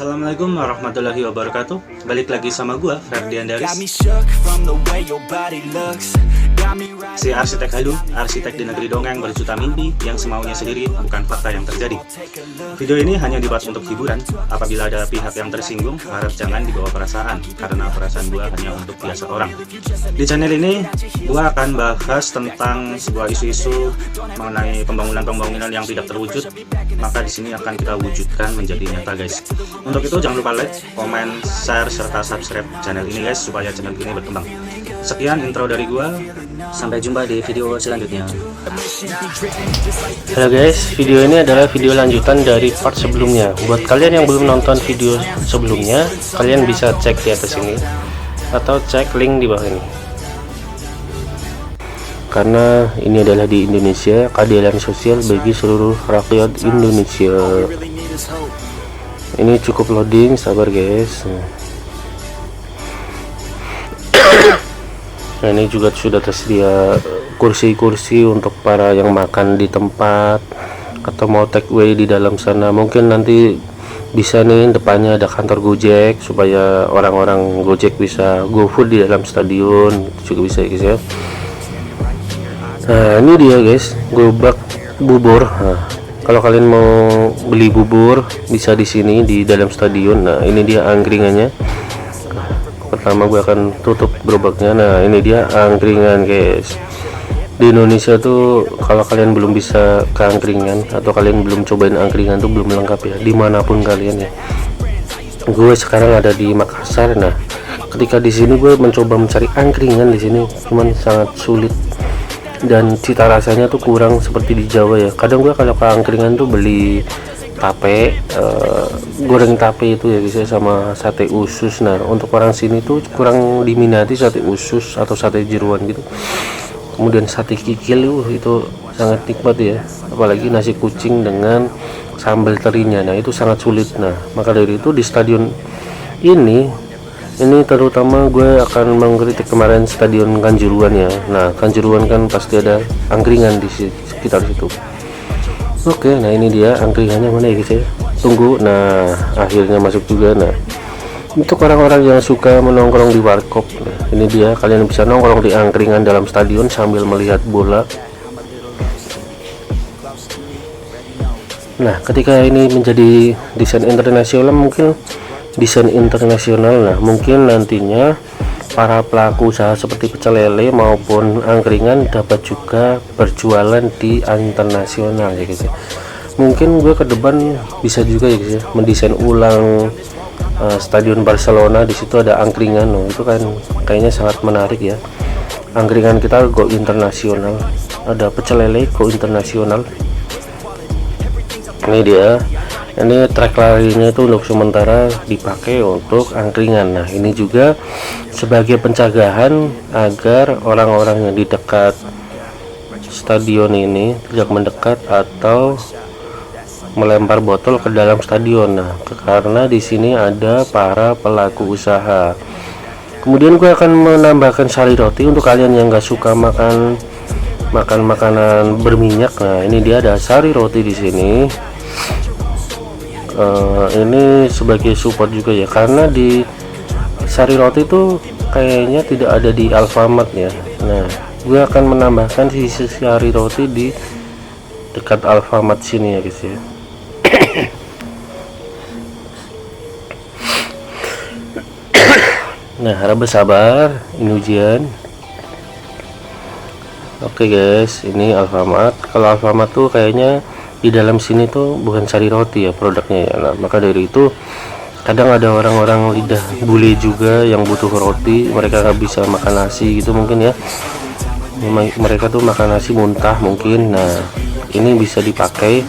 Assalamualaikum warahmatullahi wabarakatuh. Balik lagi sama gua, Ferdian Daris, si arsitek halu, arsitek di negeri dongeng berjuta mimpi yang semaunya sendiri, bukan fakta yang terjadi. Video ini hanya dibuat untuk hiburan. Apabila ada pihak yang tersinggung, harap jangan dibawa perasaan, karena perasaan gua hanya untuk biasa orang. Di channel ini gua akan bahas tentang sebuah isu-isu mengenai pembangunan yang tidak terwujud, maka di sini akan kita wujudkan menjadi nyata, guys. Untuk itu jangan lupa like, komen, share, serta subscribe channel ini, guys, supaya channel ini berkembang. Sekian intro dari gua, sampai jumpa di video selanjutnya. Halo guys, video ini adalah video lanjutan dari part sebelumnya. Buat kalian yang belum nonton video sebelumnya, kalian bisa cek di atas ini atau cek link di bawah ini. Karena ini adalah di Indonesia, keadilan sosial bagi seluruh rakyat Indonesia. Ini cukup loading, sabar guys. Nah, ini juga sudah tersedia kursi-kursi untuk para yang makan di tempat atau mau take away di dalam sana. Mungkin nanti bisa nih depannya ada kantor Gojek supaya orang-orang Gojek bisa go food di dalam stadion, juga bisa guys ya. Nah, ini dia guys, gerobak bubur. Nah, kalau kalian mau beli bubur bisa di sini di dalam stadion. Nah, ini dia angkringannya. Pertama gue akan tutup gerobaknya. Nah, ini dia angkringan guys. Di Indonesia tuh kalau kalian belum bisa ke angkringan atau kalian belum cobain angkringan tuh belum lengkap ya, dimanapun kalian ya. Gue sekarang ada di Makassar. Nah, ketika di sini gue mencoba mencari angkringan di sini, cuman sangat sulit dan cita rasanya tuh kurang seperti di Jawa ya. Kadang gue kalau ke angkringan tuh beli tape, goreng tape itu ya guys ya, sama sate usus. Nah, untuk orang sini tuh kurang diminati sate usus atau sate jeruan gitu. Kemudian sate kikil itu sangat nikmat ya, apalagi nasi kucing dengan sambal terinya. Nah, itu sangat sulit. Nah, maka dari itu di stadion ini terutama gue akan mengkritik kemarin stadion Kanjuruhan ya. Nah, Kanjuruhan kan pasti ada angkringan di sekitar situ. Oke, nah ini dia angkringannya, mana ya guys ya, tunggu. Nah, akhirnya masuk juga. Nah, untuk orang-orang yang suka menongkrong di warkop, nah, ini dia, kalian bisa nongkrong di angkringan dalam stadion sambil melihat bola. Nah, ketika ini menjadi desain internasional, nah mungkin nantinya para pelaku usaha seperti pecel lele maupun angkringan dapat juga berjualan di internasional ya guys ya. Mungkin gue ke depan bisa juga ya guys ya, mendesain ulang stadion Barcelona. Di situ ada angkringan. Loh, itu kan kayaknya sangat menarik ya. Angkringan kita go internasional, ada pecel lele go internasional. Ini dia. Ini trek larinya itu untuk sementara dipakai untuk angkringan. Nah, ini juga sebagai pencegahan agar orang-orang yang di dekat stadion ini tidak mendekat atau melempar botol ke dalam stadion. Nah, karena di sini ada para pelaku usaha. Kemudian gue akan menambahkan sari roti untuk kalian yang gak suka makan makanan berminyak. Nah, ini dia ada sari roti di sini. Ini sebagai support juga ya, karena di sari roti itu kayaknya tidak ada di Alfamart ya. Nah, gue akan menambahkan sisi sari roti di dekat Alfamart sini ya guys ya. Nah, harap bersabar, ini ujian. Oke guys, ini Alfamart. Kalau Alfamart tuh kayaknya di dalam sini tuh bukan sari roti ya produknya ya. Nah, maka dari itu kadang ada orang-orang lidah bule juga yang butuh roti, mereka nggak bisa makan nasi gitu mungkin ya. Mereka tuh makan nasi muntah mungkin. Nah, ini bisa dipakai.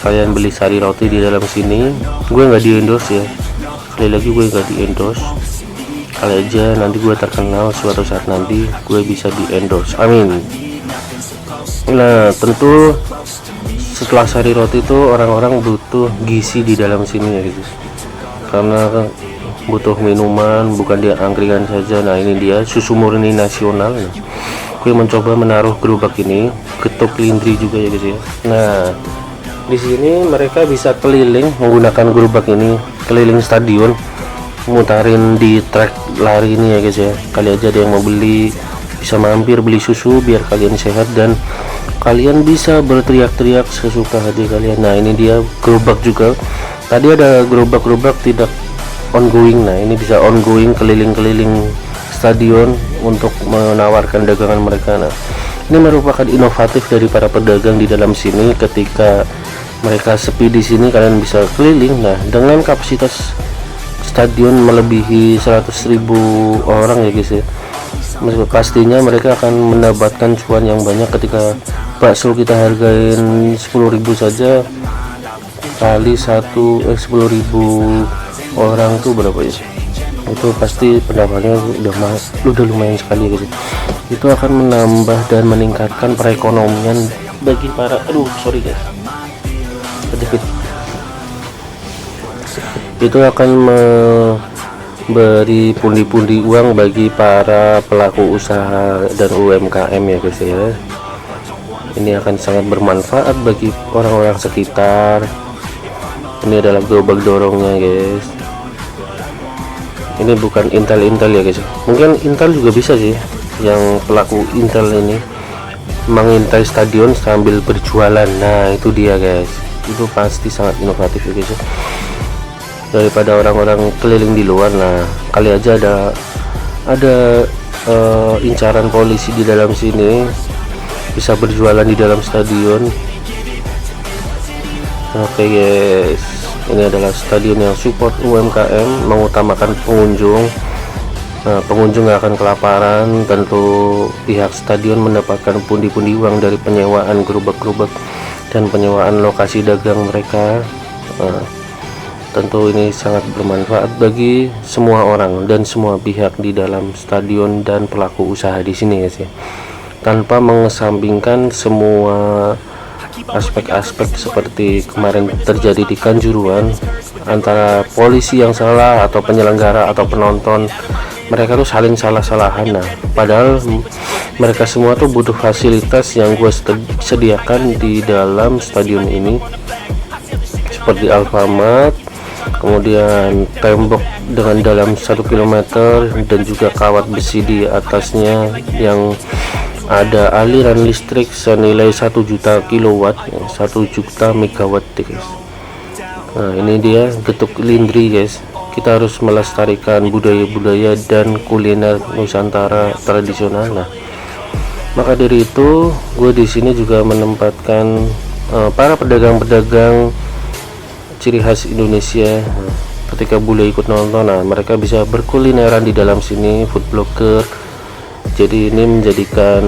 Kalian beli sari roti di dalam sini. Gue nggak di endorse ya, sekali lagi gue nggak di endorse. Kali aja nanti gue terkenal, suatu saat nanti gue bisa di endorse, amin. Nah, tentu setelah sari roti itu orang-orang butuh gizi di dalam sini ya gitu, karena butuh minuman, bukan dia angkringan saja. Nah, ini dia susu murni nasional. Nah, gue mencoba menaruh gerobak ini, getuk lindri juga ya guys ya. Nah, Di sini mereka bisa keliling menggunakan gerobak ini, keliling stadion, mutarin di track lari ini ya guys ya. Kali aja ada yang mau beli, bisa mampir beli susu biar kalian sehat dan kalian bisa berteriak-teriak sesuka hati kalian. Nah ini dia gerobak juga. Tadi ada gerobak-gerobak tidak ongoing, nah ini bisa ongoing keliling-keliling stadion untuk menawarkan dagangan mereka. Nah ini merupakan inovatif dari para pedagang di dalam sini. Ketika mereka sepi di sini, kalian bisa keliling. Nah dengan kapasitas stadion melebihi 100.000 orang ya guys ya, pastinya mereka akan mendapatkan cuan yang banyak. Ketika bakso kita hargain 10.000 saja, kali 10.000 orang tuh berapa ya, itu pasti pendapatannya udah lumayan sekali ya guys. Itu akan menambah dan meningkatkan perekonomian bagi para sorry guys, sedikit. Itu akan memberi pundi-pundi uang bagi para pelaku usaha dan UMKM ya guys ya. Ini akan sangat bermanfaat bagi orang-orang sekitar. Ini adalah gerobak dorongnya guys. Ini bukan Intel ya guys, mungkin Intel juga bisa sih, yang pelaku Intel ini mengintai stadion sambil berjualan. Nah itu dia guys, itu pasti sangat inovatif ya guys, daripada orang-orang keliling di luar. Nah kali aja ada incaran polisi di dalam sini, bisa berjualan di dalam stadion. Oke guys, ini adalah stadion yang support UMKM, mengutamakan pengunjung. Nah, pengunjung gak akan kelaparan. Tentu pihak stadion mendapatkan pundi-pundi uang dari penyewaan gerobak-gerobak dan penyewaan lokasi dagang mereka. Nah, tentu ini sangat bermanfaat bagi semua orang dan semua pihak di dalam stadion dan pelaku usaha di sini guys ya, tanpa mengesampingkan semua aspek-aspek seperti kemarin terjadi di Kanjuruhan, antara polisi yang salah atau penyelenggara atau penonton. Mereka tuh saling salah-salahan. Nah padahal mereka semua tuh butuh fasilitas yang gue sediakan di dalam stadion ini, seperti Alfamart, kemudian tembok dengan dalam 1 km, dan juga kawat besi di atasnya yang ada aliran listrik senilai 1 juta kilowatt, 1 juta megawatt guys. Nah ini dia getuk lindri guys. Kita harus melestarikan budaya-budaya dan kuliner Nusantara tradisional. Nah maka dari itu gue di sini juga menempatkan para pedagang-pedagang ciri khas Indonesia. Ketika bule ikut nonton, nah mereka bisa berkulineran di dalam sini, food blogger. Jadi ini menjadikan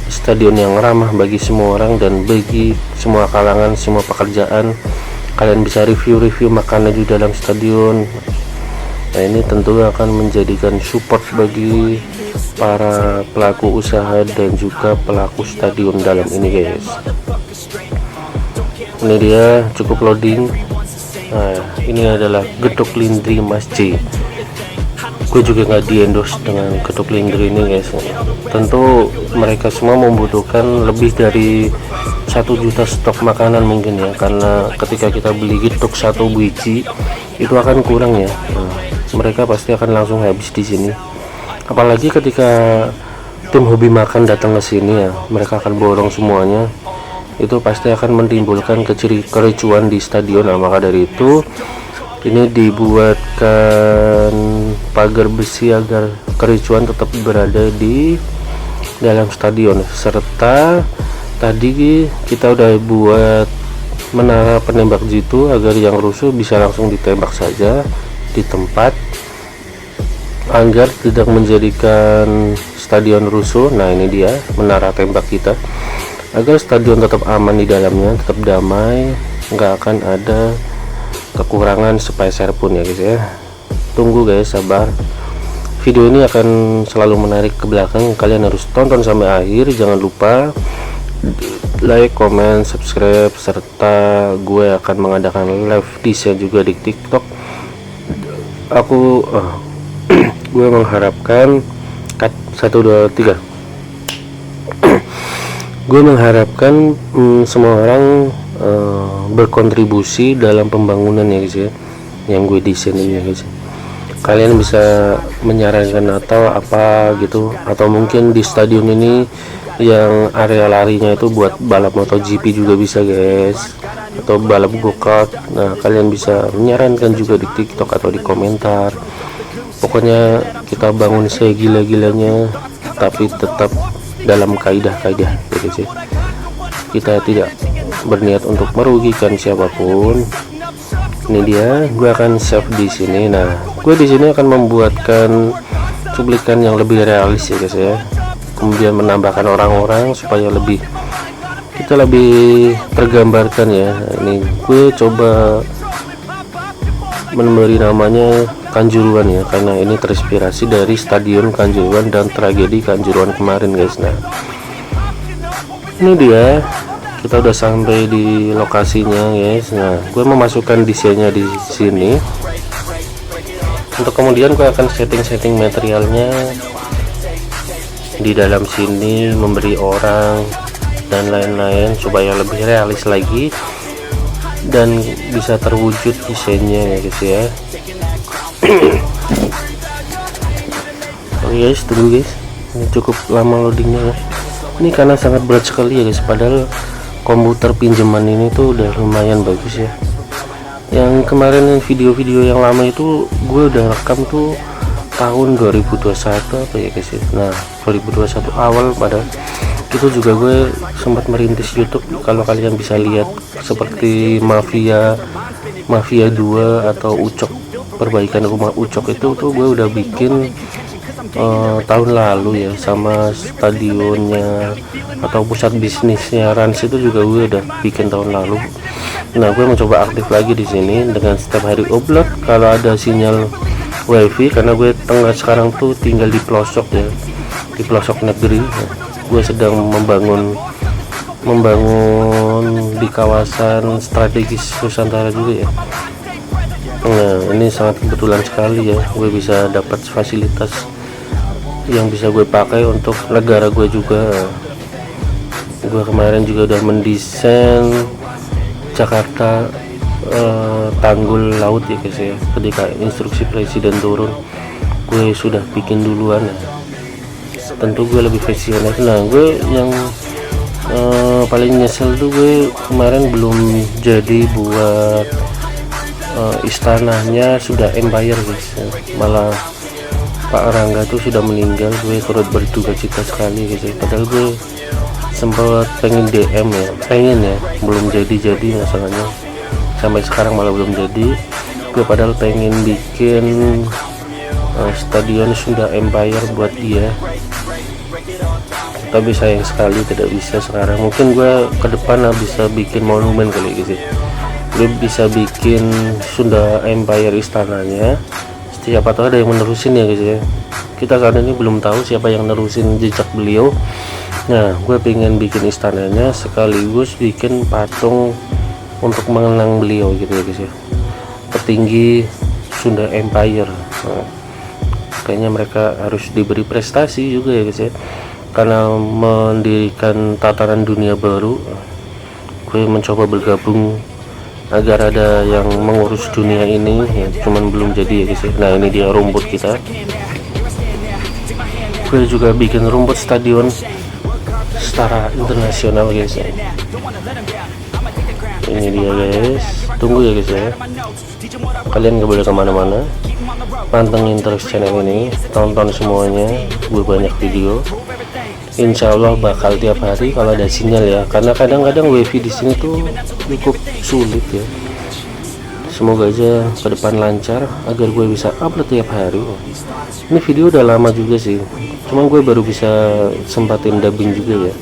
stadion yang ramah bagi semua orang dan bagi semua kalangan, semua pekerjaan. Kalian bisa review-review makanan di dalam stadion. Nah ini tentu akan menjadikan support bagi para pelaku usaha dan juga pelaku stadion dalam ini guys. Ini dia cukup loading. Nah ini adalah gedok lindri Mas C. Gue juga nggak di endorse dengan gedok lindri ini guys. Tentu mereka semua membutuhkan lebih dari 1 juta stok makanan mungkin ya, karena ketika kita beli gedok 1 biji itu akan kurang ya. Nah, mereka pasti akan langsung habis di sini. Apalagi ketika tim hobi makan datang ke sini ya, mereka akan borong semuanya. Itu pasti akan menimbulkan kericuan di stadion. Nah maka dari itu ini dibuatkan pagar besi agar kericuan tetap berada di dalam stadion. Serta tadi kita udah buat menara penembak jitu agar yang rusuh bisa langsung ditembak saja di tempat, agar tidak menjadikan stadion rusuh. Nah ini dia menara tembak kita, agar stadion tetap aman di dalamnya, tetap damai, nggak akan ada kekurangan sepeser pun ya guys ya. Tunggu guys, sabar. Video ini akan selalu menarik ke belakang, kalian harus tonton sampai akhir. Jangan lupa like, comment, subscribe, serta gue akan mengadakan live desain juga di TikTok. Gue mengharapkan 1, 2, 3 gue mengharapkan semua orang berkontribusi dalam pembangunan ya guys ya, yang gue desain ini ya guys. Kalian bisa menyarankan atau apa gitu, atau mungkin di stadion ini yang area larinya itu buat balap MotoGP juga bisa guys, atau balap go-kart. Nah kalian bisa menyarankan juga di TikTok atau di komentar. Pokoknya kita bangun segila-gilanya tapi tetap dalam kaidah-kaidah ya guys ya. Kita tidak berniat untuk merugikan siapapun. Ini dia, gue akan save di sini. Nah gue di sini akan membuatkan cuplikan yang lebih realis ya guys ya, kemudian menambahkan orang-orang supaya kita lebih tergambarkan ya. Ini gue coba memberi namanya Kanjuruhan ya, karena ini terinspirasi dari Stadion Kanjuruhan dan tragedi Kanjuruhan kemarin guys. Nah ini dia, kita udah sampai di lokasinya guys. Nah gue memasukkan desainnya di sini, untuk kemudian gue akan setting materialnya di dalam sini, memberi orang dan lain-lain supaya lebih realis lagi dan bisa terwujud desainnya ya guys ya. Oke guys, tunggu guys, ini cukup lama loadingnya ya. Ini karena sangat berat sekali ya guys, padahal komputer pinjaman ini tuh udah lumayan bagus ya. Yang kemarin video-video yang lama itu gue udah rekam tuh tahun 2021 apa ya guys ya. Nah 2021 awal, pada itu juga gue sempat merintis YouTube. Kalau kalian bisa lihat seperti Mafia 2 atau Ucok, perbaikan rumah Ucok itu tuh gue udah bikin tahun lalu ya, sama stadionnya atau pusat bisnisnya Rans itu juga gue udah bikin tahun lalu. Nah gue mencoba aktif lagi di sini dengan setiap hari upload kalau ada sinyal wifi, karena gue sekarang tuh tinggal di pelosok ya, di pelosok negeri. Nah, gue sedang membangun di kawasan strategis Nusantara juga ya. Nah ini sangat kebetulan sekali ya, gue bisa dapat fasilitas yang bisa gue pakai untuk negara gue juga. Gue kemarin juga udah mendesain Jakarta tanggul laut ya guys ya, ketika instruksi presiden turun gue sudah bikin duluan ya. Tentu gue lebih visioner. Nah gue yang paling nyesel tuh gue kemarin belum jadi buat istananya sudah Empire guys, malah Pak Rangga tuh sudah meninggal. Gue turut berduka cita sekali guys ya. Padahal gue sempat pengen DM ya, belum jadi masalahnya, sampai sekarang malah belum jadi. Gue padahal pengen bikin stadion Sunda Empire buat dia, tapi sayang sekali tidak bisa sekarang. Mungkin gue ke depan bisa bikin monumen kali guys ya. Gue bisa bikin Sunda Empire istananya, siapa tahu ada yang menerusin ya guys ya. Kita saat ini belum tahu siapa yang nerusin jejak beliau. Nah gue pengen bikin istananya sekaligus bikin patung untuk mengenang beliau gitu ya guys ya, petinggi Sunda Empire. Nah, kayaknya mereka harus diberi prestasi juga ya guys ya, karena mendirikan tatanan dunia baru. Gue mencoba bergabung agar ada yang mengurus dunia ini ya, cuman belum jadi ya guys ya. Nah ini dia rumput kita. Gue juga bikin rumput stadion setara internasional guys ya. Ini dia guys, tunggu ya guys ya. Kalian gak boleh kemana-mana, pantengin terus channel ini, tonton semuanya. Gue banyak video, insya Allah bakal tiap hari kalau ada sinyal ya, karena kadang-kadang wifi di sini tuh cukup sulit ya. Semoga aja ke depan lancar agar gue bisa upload tiap hari. Ini video udah lama juga sih, cuman gue baru bisa sempatin dubbing juga ya.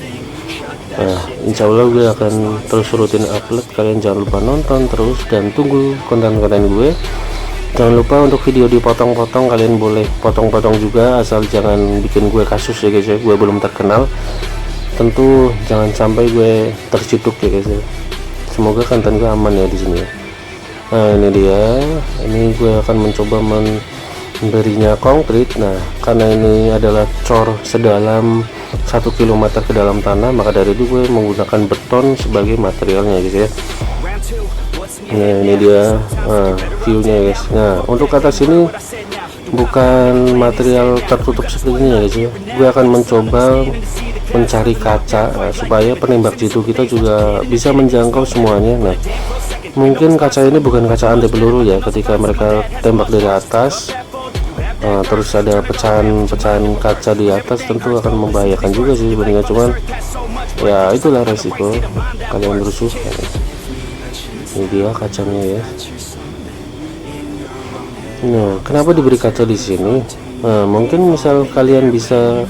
Nah insya Allah gue akan terus rutin upload. Kalian jangan lupa nonton terus dan tunggu konten-konten gue. Jangan lupa untuk video dipotong-potong, kalian boleh potong-potong juga, asal jangan bikin gue kasus ya guys ya. Gue belum terkenal, tentu jangan sampai gue terciduk ya guys ya. Semoga konten gue aman ya di sini ya. Nah ini dia, ini gue akan mencoba berinya konkrit. Nah, karena ini adalah cor sedalam 1 km ke dalam tanah, maka dari itu gue menggunakan beton sebagai materialnya guys ya. Nah, ini dia viewnya guys. Nah, untuk atas ini bukan material tertutup seperti ini ya guys ya. Gue akan mencoba mencari kaca supaya penembak jitu kita juga bisa menjangkau semuanya. Nah, mungkin kaca ini bukan kaca anti peluru ya, ketika mereka tembak dari atas terus ada pecahan kaca di atas, tentu akan membahayakan juga sih sebenarnya, cuman ya itulah resiko kalian rusuh. Ini dia kacanya ya. Nah, kenapa diberi kaca di sini? Nah, mungkin misal kalian bisa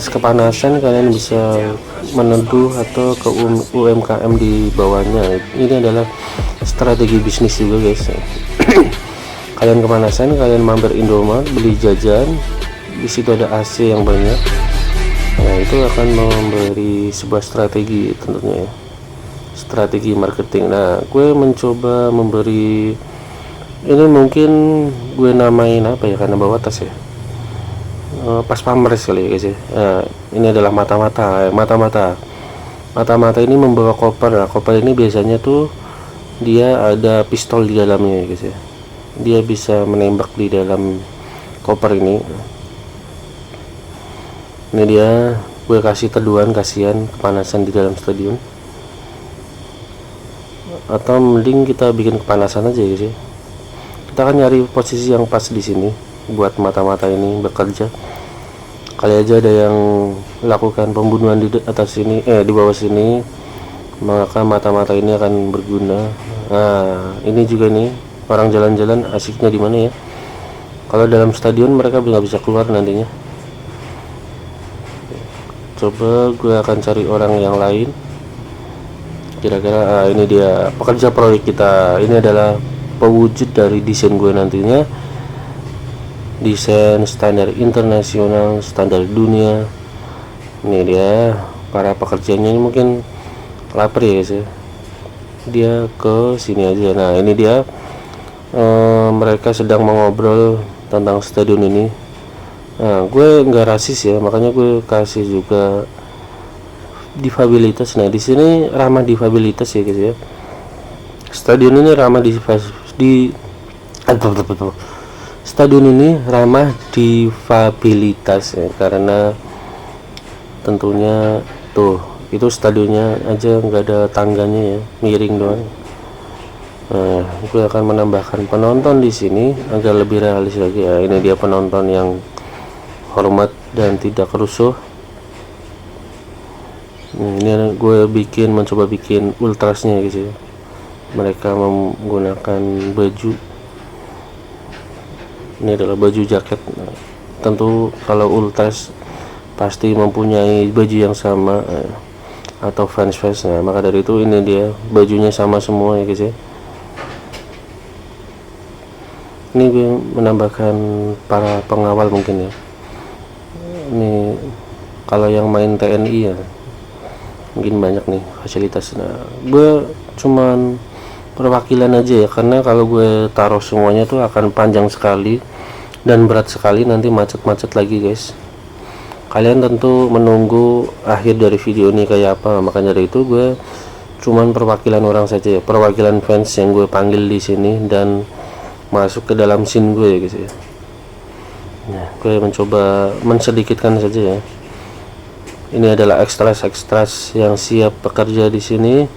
kepanasan, kalian bisa meneduh atau ke UMKM di bawahnya. Ini adalah strategi bisnis juga guys. Kalian kepanasan, kalian mampir Indomaret beli jajan, di situ ada AC yang banyak. Nah, itu akan memberi sebuah strategi tentunya ya, strategi marketing. Nah, gue mencoba memberi ini, mungkin gue namain apa ya, karena bawa tas ya, pas pamres kali ya guys ya. Nah, ini adalah mata-mata ini membawa koper. Nah, koper ini biasanya tuh dia ada pistol di dalamnya ya guys ya, dia bisa menembak di dalam koper ini. Ini dia, gue kasih teduhan, kasihan kepanasan di dalam stadion, atau mending kita bikin kepanasan aja guys ya. Kita akan nyari posisi yang pas di sini buat mata-mata ini bekerja. Kali aja ada yang lakukan pembunuhan di atas sini, di bawah sini, maka mata-mata ini akan berguna. Nah, ini juga nih, orang jalan-jalan asiknya di mana ya? Kalau dalam stadion mereka nggak bisa keluar nantinya. Coba gue akan cari orang yang lain. Kira-kira ini dia pekerja proyek kita. Ini adalah pewujud dari desain gue nantinya. Desain standar internasional, standar dunia. Ini dia para pekerjanya. Ini mungkin lapar ya guys ya. Dia ke sini aja. Nah, ini dia. Mereka sedang mengobrol tentang stadion ini. Nah, gue nggak rasis ya, makanya gue kasih juga difabilitas. Nah, di sini ramah difabilitas ya guys ya. Stadion ini ramah stadion ini ramah difabilitas ya, karena tentunya tuh itu stadionnya aja nggak ada tangganya ya, miring doang. Nah, gue akan menambahkan penonton di sini agar lebih realis lagi ya. Ini dia penonton yang hormat dan tidak rusuh. Ini gue mencoba bikin ultrasnya gitu ya. Mereka menggunakan baju, ini adalah baju jaket. Nah, tentu kalau ultras pasti mempunyai baju yang sama atau fans. Nah, maka dari itu ini dia bajunya sama semua ya guys ya. Ini gue menambahkan para pengawal mungkin ya. Ini kalau yang main TNI ya mungkin banyak nih fasilitas. Nah, gue cuman perwakilan aja ya, karena kalau gue taruh semuanya tuh akan panjang sekali dan berat sekali, nanti macet-macet lagi guys. Kalian tentu menunggu akhir dari video ini kayak apa, makanya dari itu gue cuman perwakilan orang saja ya, perwakilan fans yang gue panggil di sini dan masuk ke dalam scene gue ya guys ya. Nah, gue mencoba mensedikitkan saja ya. Ini adalah ekstras yang siap bekerja di sini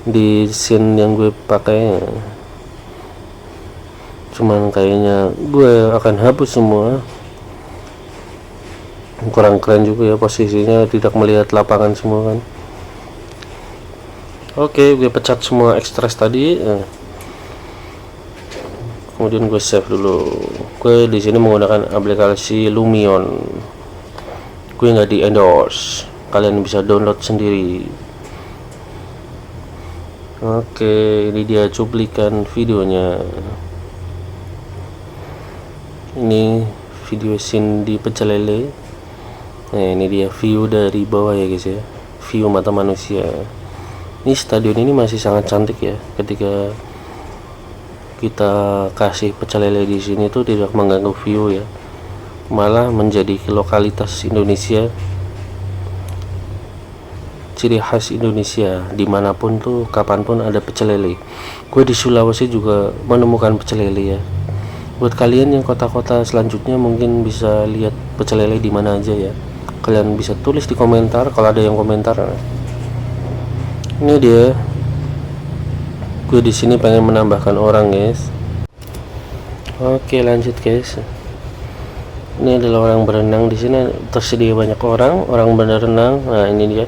di scene yang gue pakai. Cuman kayaknya gue akan hapus semua. Kurang keren juga ya posisinya, tidak melihat lapangan semua kan. Oke, gue pecat semua ekstras tadi. Kemudian gue save dulu. Gue di sini menggunakan aplikasi Lumion. Gue nggak di endorse, kalian bisa download sendiri. Oke, ini dia cuplikan videonya. Ini video scene di Pecel Lele. Nah, ini dia view dari bawah ya guys ya, view mata manusia. Ini stadion ini masih sangat cantik ya ketika kita kasih pecel lele di sini tuh tidak mengganggu view ya, malah menjadi lokalitas Indonesia, ciri khas Indonesia. Dimanapun tuh, kapanpun ada pecel lele. Gue di Sulawesi juga menemukan pecel lele ya. Buat kalian yang kota-kota selanjutnya mungkin bisa lihat pecel lele di mana aja ya. Kalian bisa tulis di komentar kalau ada yang komentar. Ini dia. Gue di sini pengen menambahkan orang, guys. Oke, lanjut guys. Ini adalah orang berenang. Di sini tersedia banyak orang berenang. Nah, ini dia.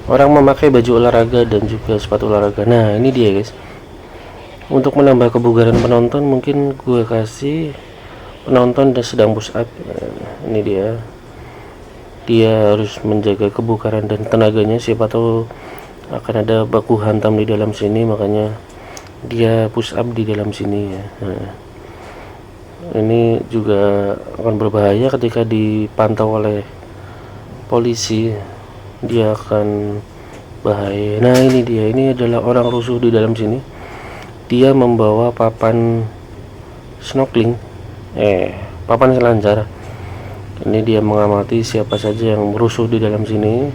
Orang memakai baju olahraga dan juga sepatu olahraga. Nah, ini dia guys. Untuk menambah kebugaran penonton, mungkin gue kasih penonton dan sedang push up. Nah, ini dia. Dia harus menjaga kebugaran dan tenaganya. Siapa tahu akan ada baku hantam di dalam sini, makanya dia push up di dalam sini ya. Nah, ini juga akan berbahaya ketika dipantau oleh polisi. Dia akan bahaya. Nah, ini dia. Ini adalah orang rusuh di dalam sini. Dia membawa papan snorkeling, papan selancar. Ini dia mengamati siapa saja yang rusuh di dalam sini,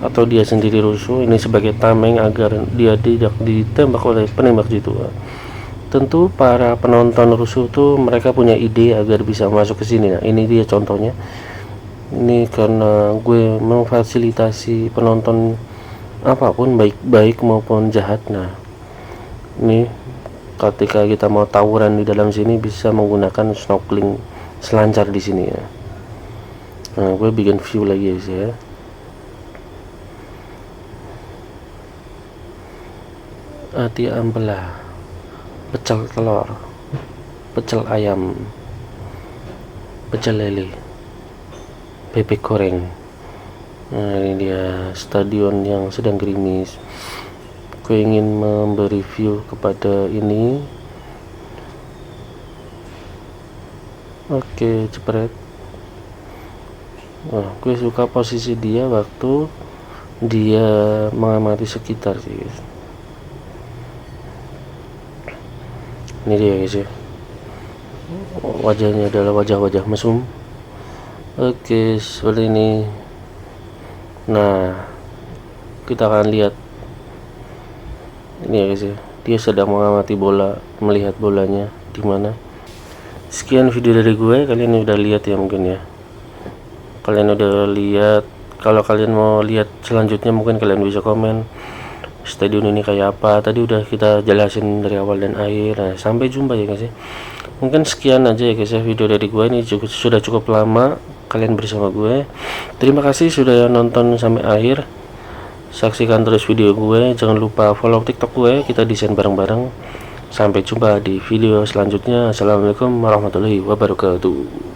atau dia sendiri rusuh. Ini sebagai tameng agar dia tidak ditembak oleh penembak jitu. Tentu para penonton rusuh tuh mereka punya ide agar bisa masuk ke sini. Nah, ini dia contohnya. Ini karena gue memfasilitasi penonton apapun, baik maupun jahat. Nah, ini ketika kita mau tawuran di dalam sini bisa menggunakan snorkeling selancar di sini ya. Nah, gue bikin view lagi guys ya. Ati ampela, pecel telur, pecel ayam, pecel lele, bebek goreng. Nah, ini dia stadion yang sedang gerimis. Gue ingin memberi view kepada ini. Oke, cepret. Nah, gue suka posisi dia waktu dia mengamati sekitar sih guys. Ini dia guys ya. Wajahnya adalah wajah-wajah mesum. Oke, seperti ini. Nah, kita akan lihat ini ya guys ya. Dia sedang mengamati bola, melihat bolanya di mana. Sekian video dari gue. Kalian udah lihat ya mungkin ya. Kalian udah lihat. Kalau kalian mau lihat selanjutnya mungkin kalian bisa komen stadion ini kayak apa. Tadi udah kita jelasin dari awal dan akhir. Nah, sampai jumpa ya guys ya. Mungkin sekian aja ya guys ya video dari gue. Ini sudah cukup lama kalian bersama gue. Terima kasih sudah nonton sampai akhir. Saksikan terus video gue. Jangan lupa follow TikTok gue. Kita desain bareng-bareng. Sampai jumpa di video selanjutnya. Assalamualaikum warahmatullahi wabarakatuh.